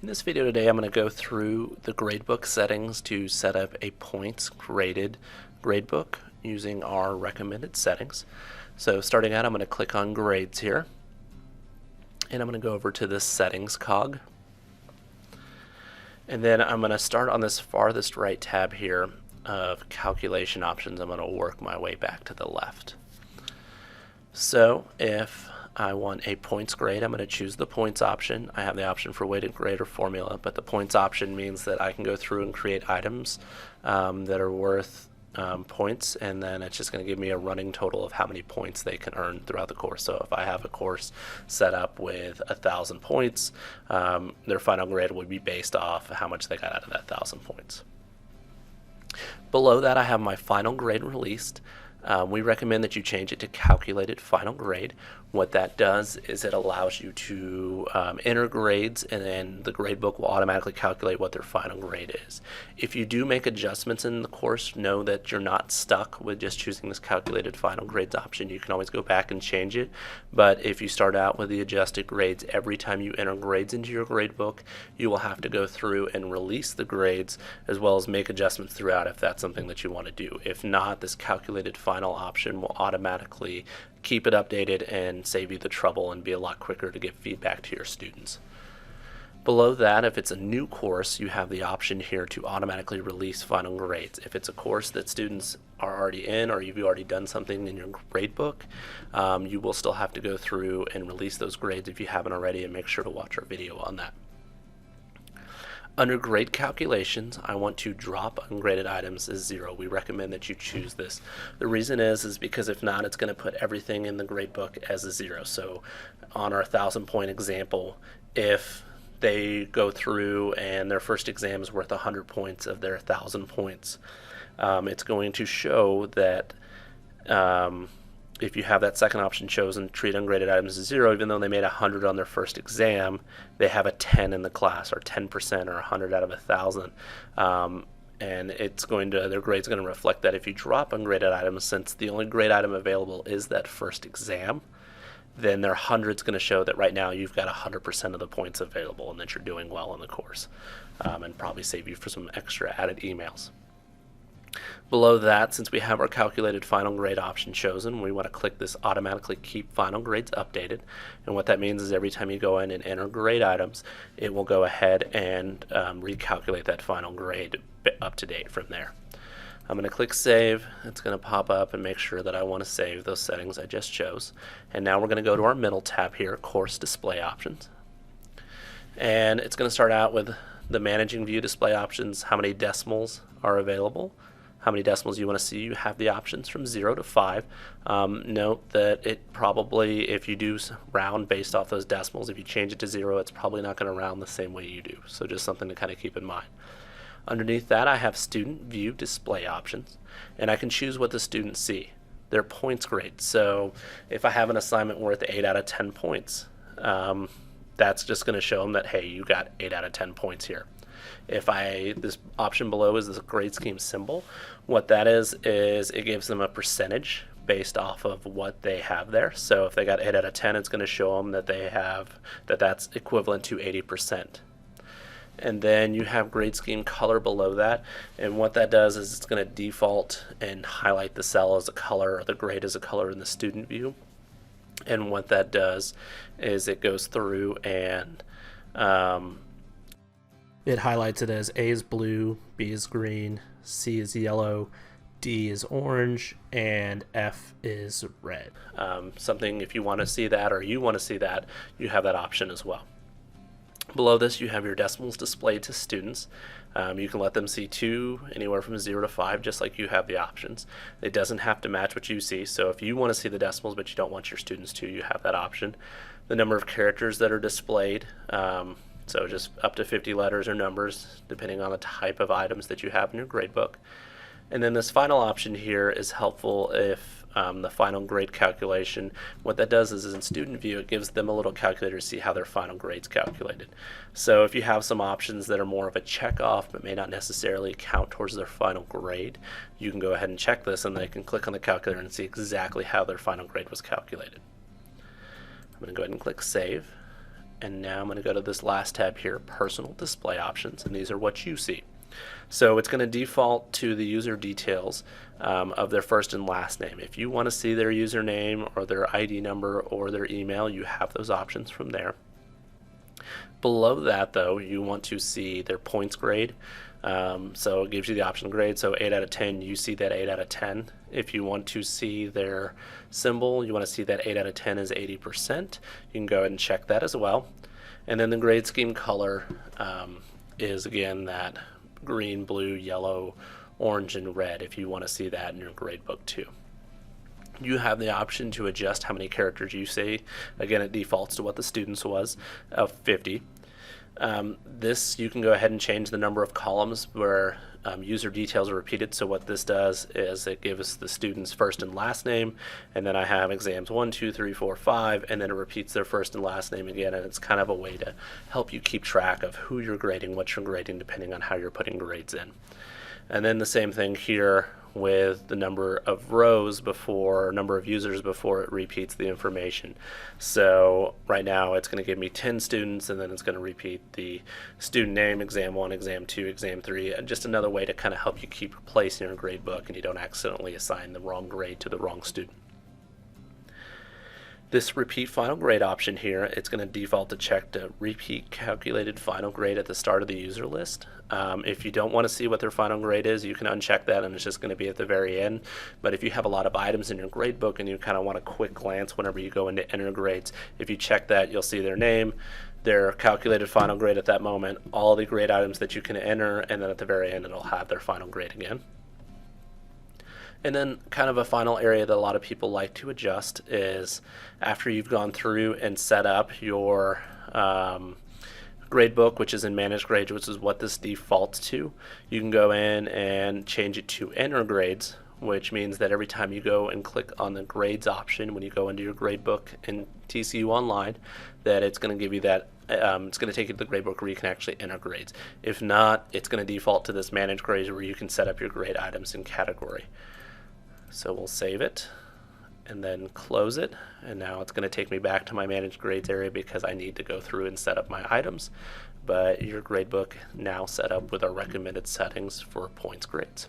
In this video today, I'm going to go through the gradebook settings to set up a points graded gradebook using our recommended settings. So starting out, I'm going to click on grades here, and I'm going to go over to the settings cog. And then I'm going to start on this farthest right tab here of calculation options. I'm going to work my way back to the left. So if I want a points grade, I'm going to choose the points option. I have the option for weighted grade or formula, but the points option means that I can go through and create items that are worth points, and then it's just going to give me a running total of how many points they can earn throughout the course. So if I have a course set up with 1,000 points, their final grade would be based off how much they got out of that 1,000 points. Below that, I have my final grade released. We recommend that you change it to calculated final grade. What that does is it allows you to enter grades, and then the gradebook will automatically calculate what their final grade is. If you do make adjustments in the course, know that you're not stuck with just choosing this calculated final grades option. You can always go back and change it, but if you start out with the adjusted grades, every time you enter grades into your gradebook, you will have to go through and release the grades as well as make adjustments throughout if that's something that you want to do. If not, this calculated final option will automatically keep it updated and save you the trouble and be a lot quicker to give feedback to your students. Below that, if it's a new course, you have the option here to automatically release final grades. If it's a course that students are already in, or you've already done something in your gradebook, you will still have to go through and release those grades if you haven't already, and make sure to watch our video on that. Under grade calculations, I want to drop ungraded items as 0. We recommend that you choose this. The reason is because if not, it's going to put everything in the gradebook as a 0. So on our 1,000-point example, if they go through and their first exam is worth 100 points of their 1,000 points, it's going to show that if you have that second option chosen, treat ungraded items as 0, even though they made 100 on their first exam, they have a 10 in the class, or 10%, or 100 out of 1,000. And it's going to, their grade's going to reflect that. If you drop ungraded items, since the only grade item available is that first exam, then their 100's going to show that right now you've got 100% of the points available and that you're doing well in the course, and probably save you for some extra added emails. Below that, since we have our calculated final grade option chosen, we want to click this automatically keep final grades updated. And what that means is every time you go in and enter grade items, it will go ahead and recalculate that final grade up to date from there. I'm going to click save. It's going to pop up and make sure that I want to save those settings I just chose. And now we're going to go to our middle tab here, course display options. And it's going to start out with the managing view display options, how many decimals are available, how many decimals you want to see. You have the options from 0 to 5. Note that it probably, if you do round based off those decimals, if you change it to 0, it's probably not going to round the same way you do. So just something to kind of keep in mind. Underneath that, I have student view display options, and I can choose what the students see, their points grade. So if I have an assignment worth 8 out of 10 points, that's just going to show them that, hey, you got 8 out of 10 points here. If this option below is this grade scheme symbol, what that is it gives them a percentage based off of what they have there. So if they got 8 out of 10, it's going to show them that they have that's equivalent to 80%. And then you have grade scheme color below that, and what that does is it's going to default and highlight the cell as a color, or the grade as a color in the student view. And what that does is it goes through and it highlights it as A is blue, B is green, C is yellow, D is orange, and F is red. Something, if you want to see that, or you want to see that, you have that option as well. Below this, you have your decimals displayed to students. You can let them see 2, anywhere from 0 to 5, just like you have the options. It doesn't have to match what you see, so if you want to see the decimals but you don't want your students to, you have that option. The number of characters that are displayed, so just up to 50 letters or numbers, depending on the type of items that you have in your gradebook. And then this final option here is helpful if the final grade calculation, what that does is in student view, it gives them a little calculator to see how their final grade's calculated. So if you have some options that are more of a check off but may not necessarily count towards their final grade, you can go ahead and check this, and they can click on the calculator and see exactly how their final grade was calculated. I'm going to go ahead and click save. And now I'm going to go to this last tab here, personal display options, and these are what you see. So it's going to default to the user details of their first and last name. If you want to see their username or their ID number or their email, you have those options from there. Below that, though, you want to see their points grade. So it gives you the option grade. So 8 out of 10, you see that 8 out of 10. If you want to see their symbol, you want to see that 8 out of 10 is 80%. You can go ahead and check that as well. And then the grade scheme color is, again, that green, blue, yellow, orange, and red if you want to see that in your grade book too. You have the option to adjust how many characters you see. Again, it defaults to what the student's was of 50. This, you can go ahead and change the number of columns where user details are repeated. So what this does is it gives the student's first and last name, and then I have exams 1, 2, 3, 4, 5, and then it repeats their first and last name again, and it's kind of a way to help you keep track of who you're grading, what you're grading, depending on how you're putting grades in. And then the same thing here with the number of rows before, number of users before it repeats the information. So right now it's going to give me 10 students, and then it's going to repeat the student name, exam 1, exam 2, exam 3, and just another way to kind of help you keep replacing your grade book and you don't accidentally assign the wrong grade to the wrong student. This repeat final grade option here, it's going to default to check to repeat calculated final grade at the start of the user list. If you don't want to see what their final grade is, you can uncheck that and it's just going to be at the very end. But if you have a lot of items in your grade book and you kind of want a quick glance whenever you go into enter grades, if you check that, you'll see their name, their calculated final grade at that moment, all the grade items that you can enter, and then at the very end it'll have their final grade again. And then kind of a final area that a lot of people like to adjust is after you've gone through and set up your grade book, which is in managed grades, which is what this defaults to, you can go in and change it to enter grades, which means that every time you go and click on the grades option when you go into your grade book in TCU Online, that it's going to give you that it's going to take you to the grade book where you can actually enter grades. If not, it's going to default to this managed grades where you can set up your grade items in category. So we'll save it and then close it, and now it's going to take me back to my managed grades area because I need to go through and set up my items. But your gradebook now set up with our recommended settings for points grades.